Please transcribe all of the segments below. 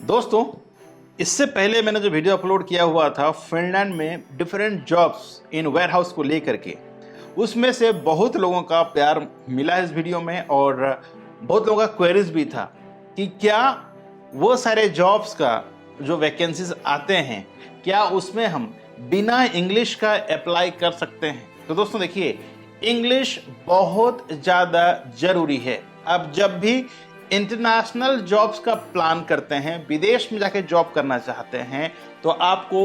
दोस्तों, इससे पहले मैंने जो वीडियो अपलोड किया हुआ था फिनलैंड में डिफरेंट जॉब्स इन वेयरहाउस को लेकर के, उसमें से बहुत लोगों का प्यार मिला इस वीडियो में और बहुत लोगों का क्वेरीज भी था कि क्या वो सारे जॉब्स का जो वैकेंसीज आते हैं, क्या उसमें हम बिना इंग्लिश का अप्लाई कर सकते हैं। तो दोस्तों देखिए, इंग्लिश बहुत ज़्यादा ज़रूरी है। अब जब भी इंटरनेशनल जॉब्स का प्लान करते हैं, विदेश में जाके जॉब करना चाहते हैं, तो आपको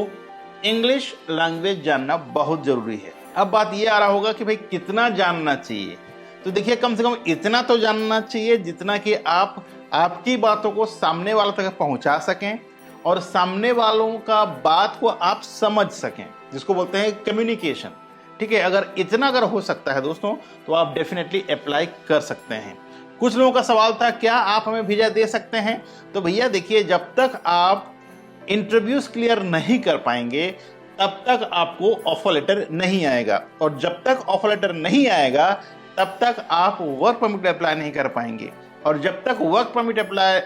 इंग्लिश लैंग्वेज जानना बहुत ज़रूरी है। अब बात ये आ रहा होगा कि भाई कितना जानना चाहिए। तो देखिए, कम से कम इतना तो जानना चाहिए जितना कि आप आपकी बातों को सामने वालों तक पहुंचा सकें और सामने वालों का बात को आप समझ सकें, जिसको बोलते हैं कम्युनिकेशन। ठीक है, अगर हो सकता है दोस्तों, तो आप डेफिनेटली अप्लाई कर सकते हैं। कुछ लोगों का सवाल था, क्या आप हमें वीजा दे सकते हैं? तो भैया देखिए, जब तक आप इंटरव्यूज क्लियर नहीं कर पाएंगे तब तक आपको ऑफर लेटर नहीं आएगा, और जब तक ऑफर लेटर नहीं आएगा तब तक आप वर्क परमिट अप्लाई नहीं कर पाएंगे, और जब तक वर्क परमिट अप्लाई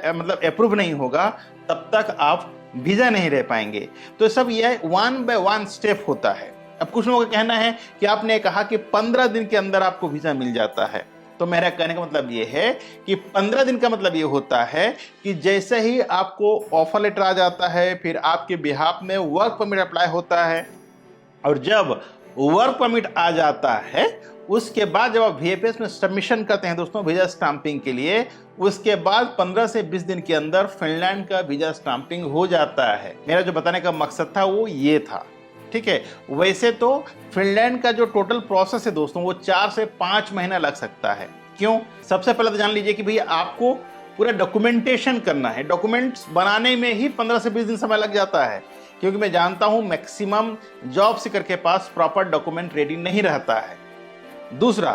अप्रूव नहीं होगा तब तक आप वीजा नहीं रह पाएंगे। तो सब यह 1 बाय 1 स्टेप होता है। अब कुछ लोगों का कहना है कि आपने कहा कि 15 दिन के अंदर आपको वीजा मिल जाता है। तो मेरा कहने का मतलब ये है कि 15 दिन का मतलब ये होता है कि जैसे ही आपको ऑफर लेटर आ जाता है, फिर आपके बिहाफ में वर्क परमिट अप्लाई होता है, और जब वर्क परमिट आ जाता है उसके बाद जब आप वीएफएस में सबमिशन करते हैं दोस्तों वीजा स्टाम्पिंग के लिए, उसके बाद 15 से 20 दिन के अंदर फिनलैंड का वीजा स्टाम्पिंग हो जाता है। मेरा जो बताने का मकसद था वो ये था। ठीक है, वैसे तो फिनलैंड का जो टोटल प्रोसेस है दोस्तों, वो 4 से 5 महीना लग सकता है। क्यों? सबसे पहले तो जान लीजिए कि भैया आपको पूरा डॉक्यूमेंटेशन करना है। डॉक्यूमेंट्स बनाने में ही 15 से 20 दिन समय लग जाता है, क्योंकि मैं जानता हूं मैक्सिमम जॉब सीकर के पास प्रॉपर डॉक्यूमेंट रेडी नहीं रहता है। दूसरा,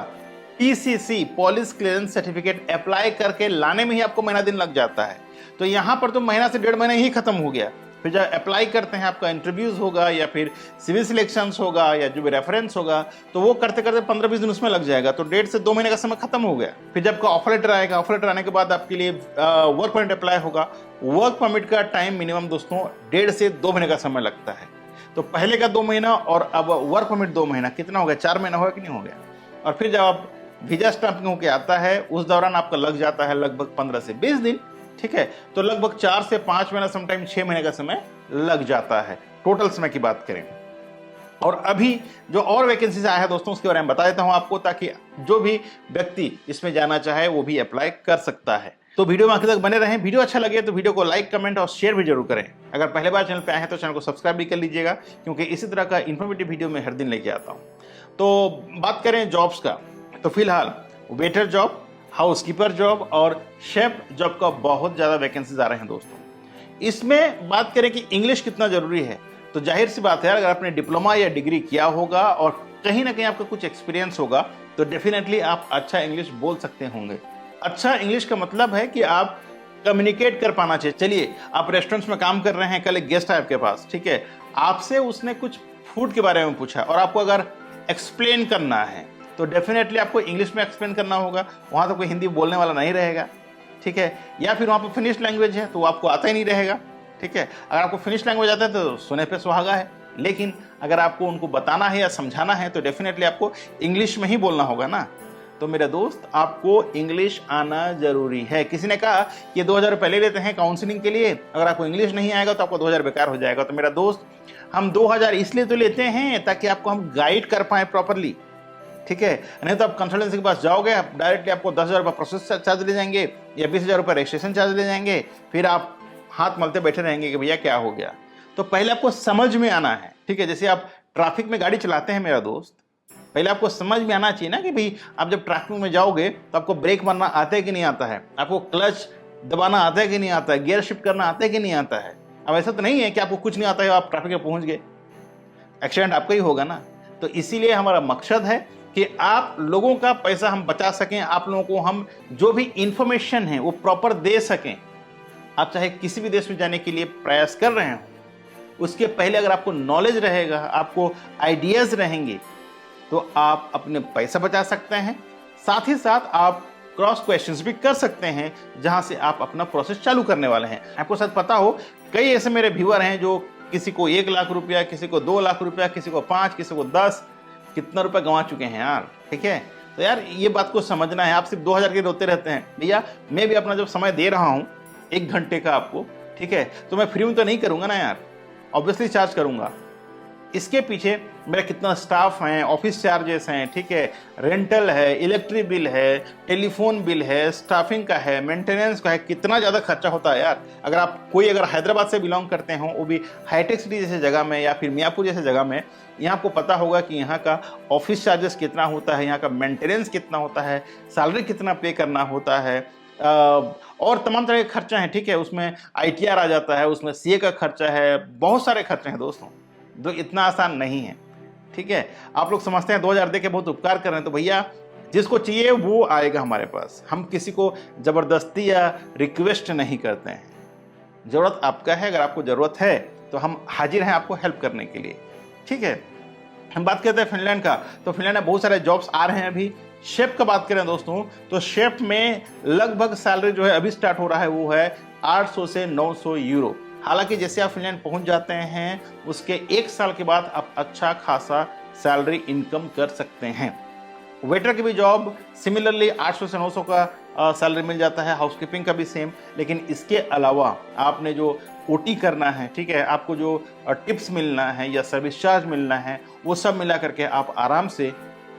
PCC police clearance certificate apply करके लाने में ही आपको महीना दिन लग जाता है। तो यहां पर तो महीना से 1.5 महीना ही खत्म हो गया। फिर जब अप्लाई करते हैं, आपका इंटरव्यूज होगा या फिर सिविल सिलेक्शंस होगा या जो भी रेफरेंस होगा, तो वो करते करते 15-20 दिन उसमें लग जाएगा। तो 1.5 से 2 महीने का समय खत्म हो गया। फिर जब का ऑफर लेटर आएगा, ऑफर लेटर आने के बाद आपके लिए वर्क परमिट अप्लाई होगा। वर्क परमिट का टाइम मिनिमम दोस्तों 1.5 से 2 महीने का समय लगता है। तो पहले का 2 महीना और अब वर्क परमिट 2 महीना, कितना हो गया? 4 महीना होगा कि नहीं हो गया? और फिर जब आप वीजा स्टाम्पिंग होके आता है, उस दौरान आपका लग जाता है लगभग 15 से 20 दिन। ठीक है, तो लगभग 4 से 5 महीना, समटाइम 6 महीने का समय लग जाता है, टोटल समय की बात करें। और अभी जो और वैकेंसीज आया है दोस्तों, उसके बारे में बता देता हूं आपको, ताकि जो भी व्यक्ति इसमें जाना चाहे वो भी अप्लाई कर सकता है। तो वीडियो में आखिर तक बने रहें। वीडियो अच्छा लगे तो वीडियो को लाइक, कमेंट और शेयर भी जरूर करें। अगर पहले बार चैनल पे आए हैं तो चैनल को सब्सक्राइब भी कर लीजिएगा, क्योंकि इसी तरह का इन्फॉर्मेटिव वीडियो मैं हर दिन लेके आता हूं। तो बात करें जॉब्स का, तो फिलहाल वेटर जॉब, हाउसकीपर जॉब और शेफ जॉब का बहुत ज़्यादा वैकेंसीज आ रहे हैं दोस्तों। इसमें बात करें कि इंग्लिश कितना ज़रूरी है, तो जाहिर सी बात है, अगर आपने डिप्लोमा या डिग्री किया होगा और कहीं ना कहीं आपका कुछ एक्सपीरियंस होगा, तो डेफिनेटली आप अच्छा इंग्लिश बोल सकते होंगे। अच्छा इंग्लिश का मतलब है कि आप कम्युनिकेट कर पाना चाहिए। चलिए, आप रेस्टोरेंट्स में काम कर रहे हैं, कल एक गेस्ट है आपके पास, ठीक है, आपसे उसने कुछ फूड के बारे में पूछा और आपको अगर एक्सप्लेन करना है, तो डेफिनेटली आपको इंग्लिश में एक्सप्लेन करना होगा। वहाँ तो कोई हिंदी बोलने वाला नहीं रहेगा। ठीक है, या फिर वहाँ पर फिनिश लैंग्वेज है तो वो आपको आता ही नहीं रहेगा। ठीक है, अगर आपको फिनिश लैंग्वेज आता है तो सुने पे सुहागा है, लेकिन अगर आपको उनको बताना है या समझाना है तो डेफिनेटली आपको इंग्लिश में ही बोलना होगा ना। तो मेरे दोस्त, आपको इंग्लिश आना जरूरी है। किसी ने कहा कि 2000 रुपये ले लेते हैं काउंसलिंग के लिए, अगर आपको इंग्लिश नहीं आएगा तो आपको 2000 बेकार हो जाएगा। तो मेरा दोस्त, हम 2000 इसलिए तो लेते हैं ताकि आपको हम गाइड कर पाए प्रॉपरली। ठीक है, नहीं तो आप कंसल्टेंसी के पास जाओगे, आप डायरेक्टली आपको 10,000 रुपये प्रोसेस चार्ज ले जाएंगे या 20,000 रुपये रजिस्ट्रेशन चार्ज ले जाएंगे, फिर आप हाथ मलते बैठे रहेंगे कि भैया क्या हो गया। तो पहले आपको समझ में आना है। ठीक है, जैसे आप ट्रैफिक में गाड़ी चलाते हैं मेरा दोस्त, पहले आपको समझ में आना चाहिए ना कि भाई आप जब ट्रैफिक में जाओगे तो आपको ब्रेक मारना आता है कि नहीं आता है, आपको क्लच दबाना आता है कि नहीं आता है, गियर शिफ्ट करना आता है कि नहीं आता है। अब ऐसा तो नहीं है कि आपको कुछ नहीं आता है, आप ट्रैफिक में पहुंच गए, एक्सीडेंट आपका ही होगा ना। तो इसीलिए हमारा मकसद है कि आप लोगों का पैसा हम बचा सकें, आप लोगों को हम जो भी इंफॉर्मेशन है वो प्रॉपर दे सकें। आप चाहे किसी भी देश में जाने के लिए प्रयास कर रहे हो, उसके पहले अगर आपको नॉलेज रहेगा, आपको आइडियाज रहेंगे, तो आप अपने पैसा बचा सकते हैं, साथ ही साथ आप क्रॉस क्वेश्चंस भी कर सकते हैं जहां से आप अपना प्रोसेस चालू करने वाले हैं। आपको शायद पता हो, कई ऐसे मेरे व्यूअर हैं जो किसी को 1 लाख रुपया, किसी को 2 लाख रुपया, किसी को 5, किसी को 10, कितना रुपया गंवा चुके हैं यार। ठीक है, तो यार ये बात को समझना है। आप सिर्फ 2000 के रोते रहते हैं। भैया मैं भी अपना जब समय दे रहा हूँ 1 घंटे का आपको, ठीक है, तो मैं फ्री में तो नहीं करूँगा ना यार, ऑब्वियसली चार्ज करूँगा। इसके पीछे मेरा कितना स्टाफ है, ऑफिस चार्जेस हैं, ठीक है, रेंटल है, इलेक्ट्रिक बिल है, टेलीफोन बिल है, स्टाफिंग का है, मेंटेनेंस का है, कितना ज़्यादा खर्चा होता है यार। अगर आप अगर हैदराबाद से बिलोंग करते हो, वो भी हाईटेक सिटी जैसे जगह में या फिर मियाँपुर जैसे जगह में, यहाँ आपको पता होगा कि यहाँ का ऑफिस चार्जेस कितना होता है, यहाँ का मेंटेनेंस कितना होता है, सैलरी कितना पे करना होता है, और तमाम तरह के खर्चा हैं। ठीक है, उसमें ITR आ जाता है, उसमें CA का खर्चा है, बहुत सारे खर्चे हैं दोस्तों, जो इतना आसान नहीं है। ठीक है, आप लोग समझते हैं 2000 दे के बहुत उपकार कर रहे हैं, तो भैया जिसको चाहिए वो आएगा हमारे पास। हम किसी को ज़बरदस्ती या रिक्वेस्ट नहीं करते हैं। ज़रूरत आपका है, अगर आपको ज़रूरत है तो हम हाजिर हैं आपको हेल्प करने के लिए। ठीक है, हम बात करते हैं फिनलैंड का, तो फिनलैंड में बहुत सारे जॉब्स आ रहे हैं अभी। शेफ का बात करें दोस्तों, तो शेफ में लगभग सैलरी जो है अभी स्टार्ट हो रहा है वो है 800 से 900 यूरो। हालांकि जैसे आप फिनलैंड पहुंच जाते हैं उसके 1 साल के बाद आप अच्छा खासा सैलरी इनकम कर सकते हैं। वेटर की भी जॉब सिमिलरली 800 से 900 का सैलरी मिल जाता है, हाउसकीपिंग का भी सेम। लेकिन इसके अलावा आपने जो OT करना है, ठीक है, आपको जो टिप्स मिलना है या सर्विस चार्ज मिलना है, वो सब मिला करके आप आराम से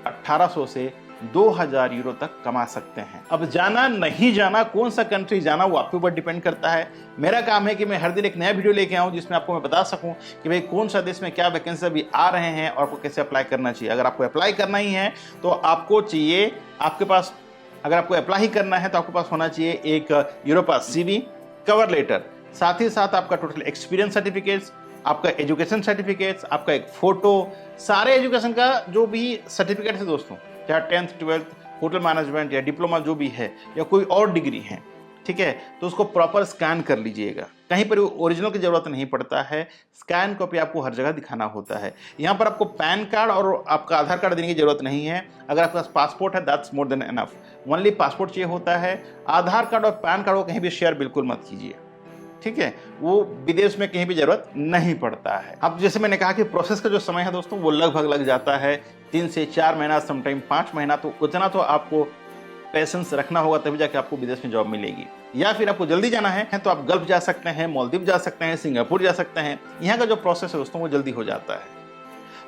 1800 से 2000 यूरो तक कमा सकते हैं। अब जाना नहीं जाना, कौन सा कंट्री जाना, वो आपके ऊपर डिपेंड करता है। मेरा काम है कि मैं हर दिन एक नया वीडियो लेके आऊं जिसमें आपको मैं बता सकूं कि भाई कौन सा देश में क्या वैकेंसी अभी आ रहे हैं और आपको कैसे अप्लाई करना चाहिए। अगर आपको अप्लाई करना ही है तो आपको चाहिए, आपके पास, अगर आपको अप्लाई ही करना है तो आपके पास होना चाहिए एक यूरोपास CV, कवर लेटर, साथ ही साथ आपका टोटल एक्सपीरियंस सर्टिफिकेट्स, आपका एजुकेशन सर्टिफिकेट्स, आपका एक फोटो, सारे एजुकेशन का जो भी सर्टिफिकेट है दोस्तों, चाहे 10th 12th होटल मैनेजमेंट या डिप्लोमा जो भी है या कोई और डिग्री है, ठीक है, तो उसको प्रॉपर स्कैन कर लीजिएगा। कहीं पर ओरिजिनल की जरूरत नहीं पड़ता है, स्कैन कॉपी आपको हर जगह दिखाना होता है। यहाँ पर आपको पैन कार्ड और आपका आधार कार्ड देने की जरूरत नहीं है। अगर आपके पास पासपोर्ट है that's more than enough. Only passport चाहिए होता है। आधार कार्ड और पैन कार्ड को कहीं भी शेयर बिल्कुल मत कीजिए, ठीक है, वो विदेश में कहीं भी जरूरत नहीं पड़ता है। अब जैसे मैंने कहा कि प्रोसेस का जो समय है दोस्तों वो लगभग लग जाता है 3 से 4 महीना, समटाइम 5 महीना। तो उतना तो आपको पेशेंस रखना होगा, तभी जाके आपको विदेश में जॉब मिलेगी। या फिर आपको जल्दी जाना है तो आप गल्फ जा सकते हैं, मालदीव जा सकते हैं, सिंगापुर जा सकते हैं। यहाँ का जो प्रोसेस है दोस्तों वो जल्दी हो जाता है।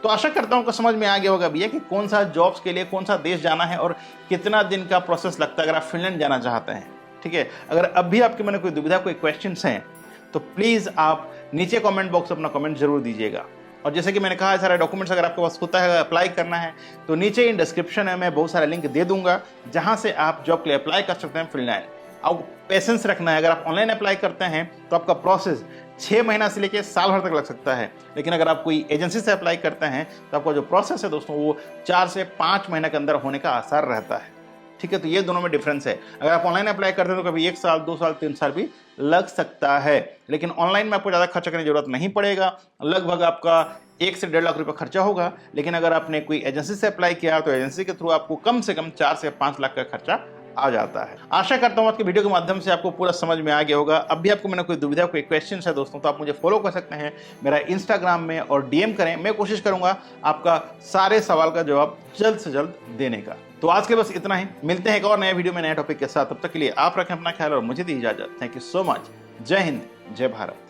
तो आशा करता हूँ कि समझ में आ गया होगा भैया कि कौन सा जॉब्स के लिए कौन सा देश जाना है और कितना दिन का प्रोसेस लगता है अगर आप फिनलैंड जाना चाहते हैं। ठीक है, अगर अब भी आपके मन में कोई दुविधा, कोई क्वेश्चंस हैं तो प्लीज़ आप नीचे कमेंट बॉक्स में अपना कमेंट जरूर दीजिएगा। और जैसे कि मैंने कहा, सारे डॉक्यूमेंट्स अगर आपके पास होता है, अप्लाई करना है तो नीचे इन डिस्क्रिप्शन में मैं बहुत सारे लिंक दे दूंगा जहां से आप जॉब के लिए अप्लाई कर सकते हैं फिनलैंड। आपको पेशेंस रखना है। अगर आप ऑनलाइन अप्लाई करते हैं तो आपका प्रोसेस 6 महीना से लेकर साल भर तक लग सकता है। लेकिन अगर आप कोई एजेंसी से अप्लाई करते हैं तो आपका जो प्रोसेस है दोस्तों वो 4 से 5 महीने के अंदर होने का आसार रहता है। ठीक है, तो ये दोनों में डिफरेंस है। अगर आप ऑनलाइन अप्लाई करते हैं तो कभी 1 साल, 2 साल, 3 साल भी लग सकता है। लेकिन ऑनलाइन में आपको ज़्यादा खर्च करने की जरूरत नहीं पड़ेगा। लगभग आपका 1 से 1.5 लाख रुपये खर्चा होगा। लेकिन अगर आपने कोई एजेंसी से अप्लाई किया तो एजेंसी के थ्रू आपको कम से कम 4 से 5 लाख का खर्चा आ जाता है। आशा करता हूँ आपके वीडियो के माध्यम से आपको पूरा समझ में आ गया होगा। अब भी आपको मैंने कोई दुविधा, कोई क्वेश्चन है दोस्तों तो आप मुझे फॉलो कर सकते हैं मेरा इंस्टाग्राम में और DM करें। मैं कोशिश करूंगा आपका सारे सवाल का जवाब जल्द से जल्द देने का। तो आज के बस इतना ही। मिलते हैं एक और नए वीडियो में नए टॉपिक के साथ। तब तक के लिए आप रखें अपना ख्याल और मुझे दी इजाजत। Thank you so much. जय हिंद, जय भारत।